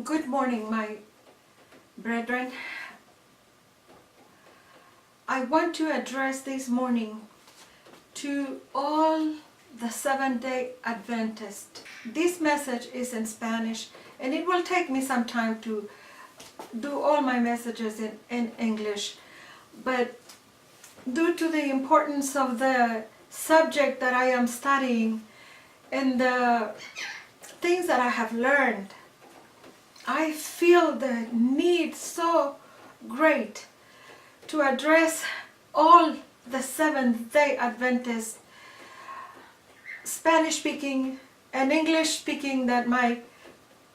Good morning, my brethren. I want to address this morning to all the Seventh-day Adventists. This message is in Spanish, and it will take me some time to do all my messages in English. But due to the importance of the subject that I am studying and the things that I have learned, I feel the need so great to address all the Seventh-day Adventists, Spanish-speaking and English-speaking, that might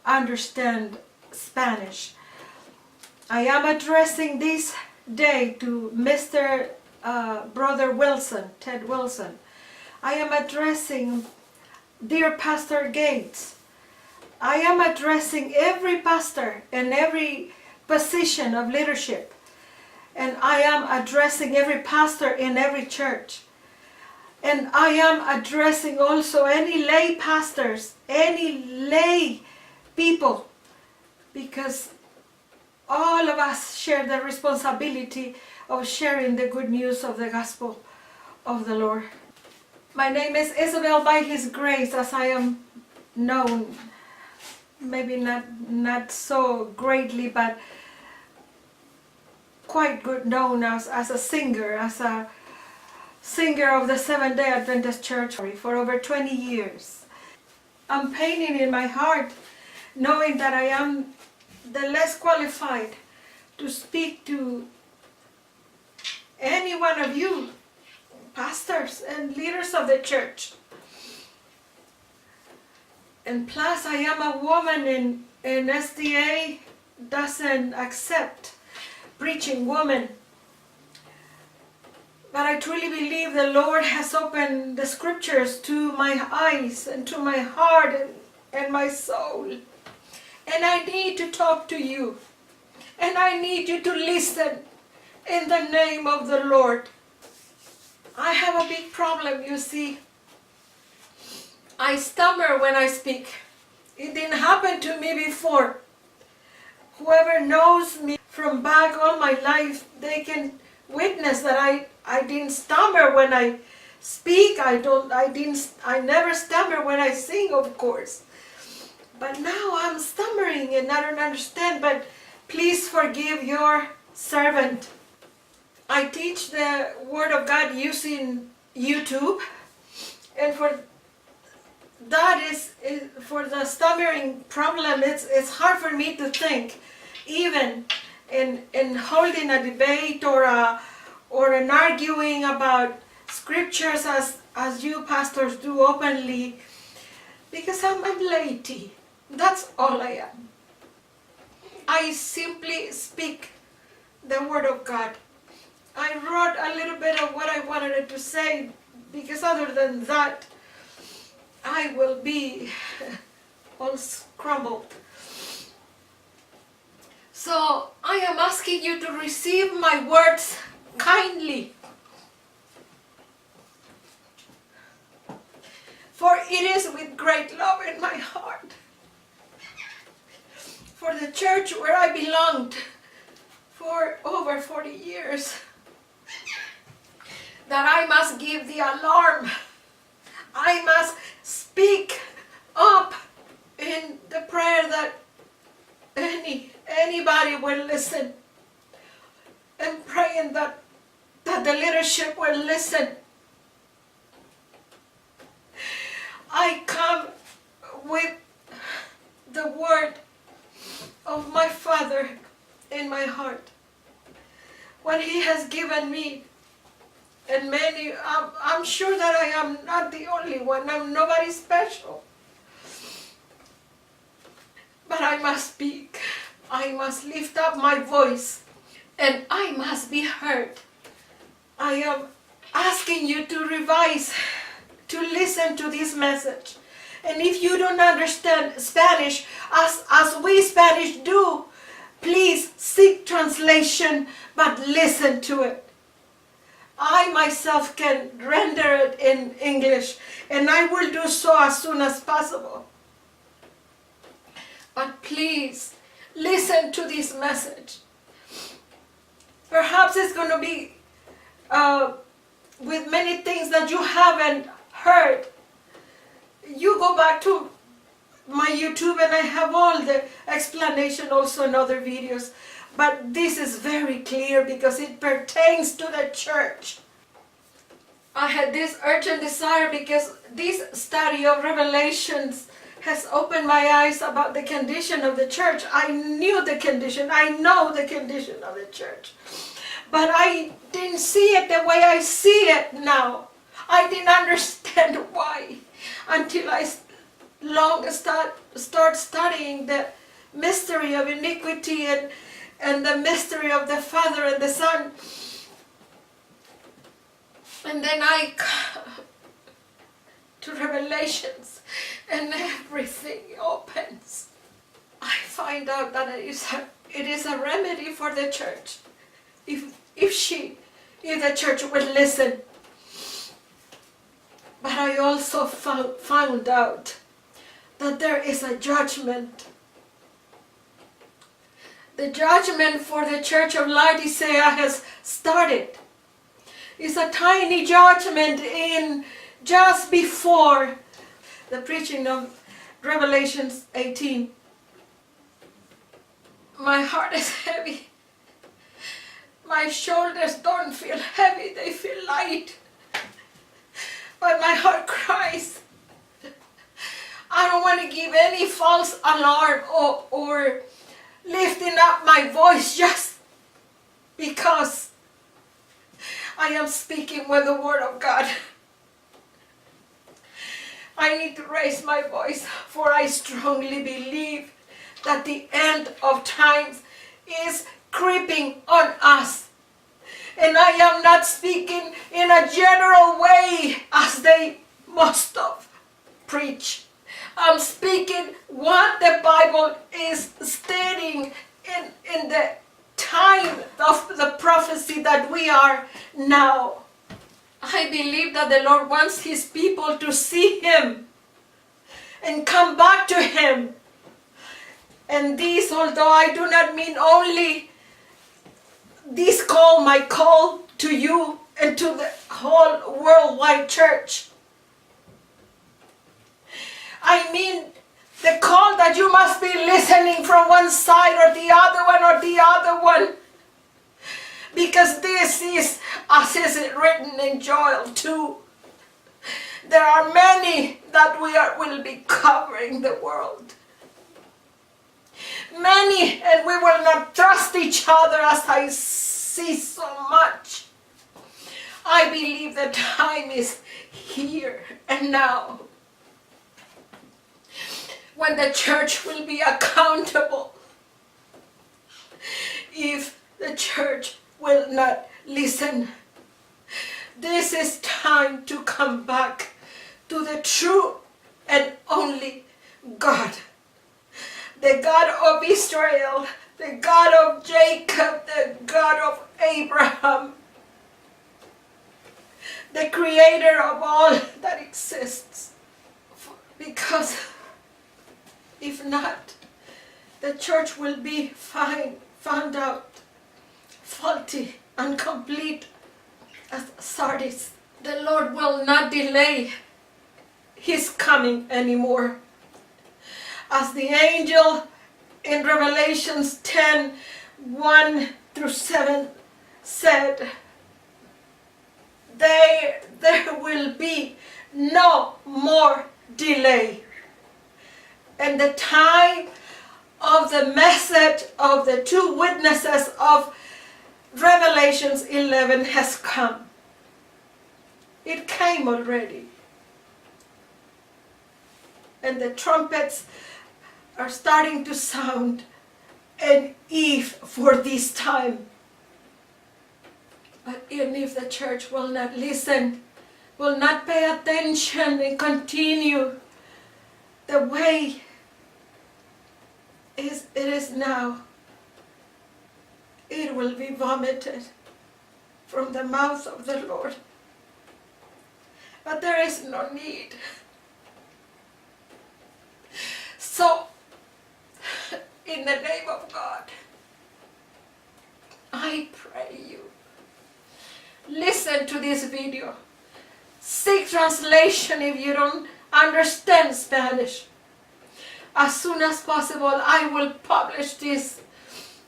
understand Spanish. I am addressing this day to Mr. Brother Wilson, Ted Wilson. I am addressing dear Pastor Gates. I am addressing every pastor in every position of leadership. And I am addressing every pastor in every church. And I am addressing also any lay pastors, any lay people, because all of us share the responsibility of sharing the good news of the gospel of the Lord. My name is Isabel, by His grace, as I am known. Maybe not so greatly, but quite good known as a singer of the Seventh-day Adventist Church for over 20 years. I'm paining in my heart knowing that I am the less qualified to speak to any one of you, pastors and leaders of the church. And plus, I am a woman, and SDA doesn't accept preaching women. But I truly believe the Lord has opened the scriptures to my eyes and to my heart and my soul. And I need to talk to you. And I need you to listen in the name of the Lord. I have a big problem, you see. I stammer when I speak. It didn't happen to me before. Whoever knows me from back all my life, they can witness that I didn't stammer when I speak. I never stammer when I sing, of course. But now I'm stammering and I don't understand, but please forgive your servant. I teach the Word of God using YouTube, and for the stammering problem, it's hard for me to think, even in holding a debate or an arguing about scriptures as you pastors do openly, because I'm lazy. That's all I am. I simply speak the Word of God. I wrote a little bit of what I wanted to say, because other than that, I will be all scrambled. So I am asking you to receive my words kindly. For it is with great love in my heart for the church where I belonged for over 40 years that I must give the alarm. I must speak up in the prayer that anybody will listen, and praying that the leadership will listen. I come with the word of my Father in my heart, what He has given me. And many, I'm sure that I am not the only one. I'm nobody special. But I must speak. I must lift up my voice. And I must be heard. I am asking you to revise, to listen to this message. And if you don't understand Spanish, as we Spanish do, please seek translation, but listen to it. I myself can render it in English, and I will do so as soon as possible. But please listen to this message. Perhaps it's going to be with many things that you haven't heard. You go back to my YouTube and I have all the explanation also in other videos. But this is very clear because it pertains to the church. I had this urgent desire because this study of Revelations has opened my eyes about the condition of the church. I knew the condition. I know the condition of the church. But I didn't see it the way I see it now. I didn't understand why until I start studying the mystery of iniquity and the mystery of the Father and the Son. And then I come to Revelations and everything opens. I find out that it is a remedy for the church. If the church will listen. But I also found out that there is a judgment. The judgment for the church of Laodicea has started. It's a tiny judgment in just before the preaching of Revelation 18. My heart is heavy. My shoulders don't feel heavy, they feel light. But my heart cries. I don't want to give any false alarm or lifting up my voice just because I am speaking with the Word of God. I need to raise my voice, for I strongly believe that the end of times is creeping on us. And I am not speaking in a general way as they must have preached. I'm speaking what the Bible is stating in the time of the prophecy that we are now. I believe that the Lord wants His people to see Him and come back to Him. And this, although I do not mean only this call, my call to you and to the whole worldwide church. I mean the call that you must be listening from one side or the other one. Because this is, as is written in Joel 2, there are many that will be covering the world. Many, and we will not trust each other as I see so much. I believe the time is here and now when the church will be accountable if the church will not listen. This is time to come back to the true and only God. The God of Israel, the God of Jacob, the God of Abraham, the creator of all that exists. Because if not, the church will be found out faulty and complete as Sardis. The Lord will not delay His coming anymore. As the angel in Revelations 10, 1 through 7 said, there will be no more delay. And the time of the message of the two witnesses of Revelations 11 has come. It came already. And the trumpets are starting to sound an eve for this time. But even if the church will not listen, will not pay attention and continue the way it is now, it will be vomited from the mouth of the Lord. But there is no need. So, in the name of God. I pray you. Listen to this video. Seek translation if you don't understand Spanish. As soon as possible, I will publish this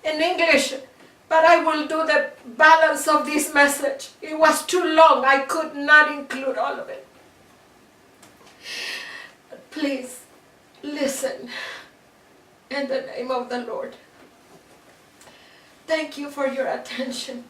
in English, but I will do the balance of this message. It was too long. I could not include all of it. But please, listen in the name of the Lord. Thank you for your attention.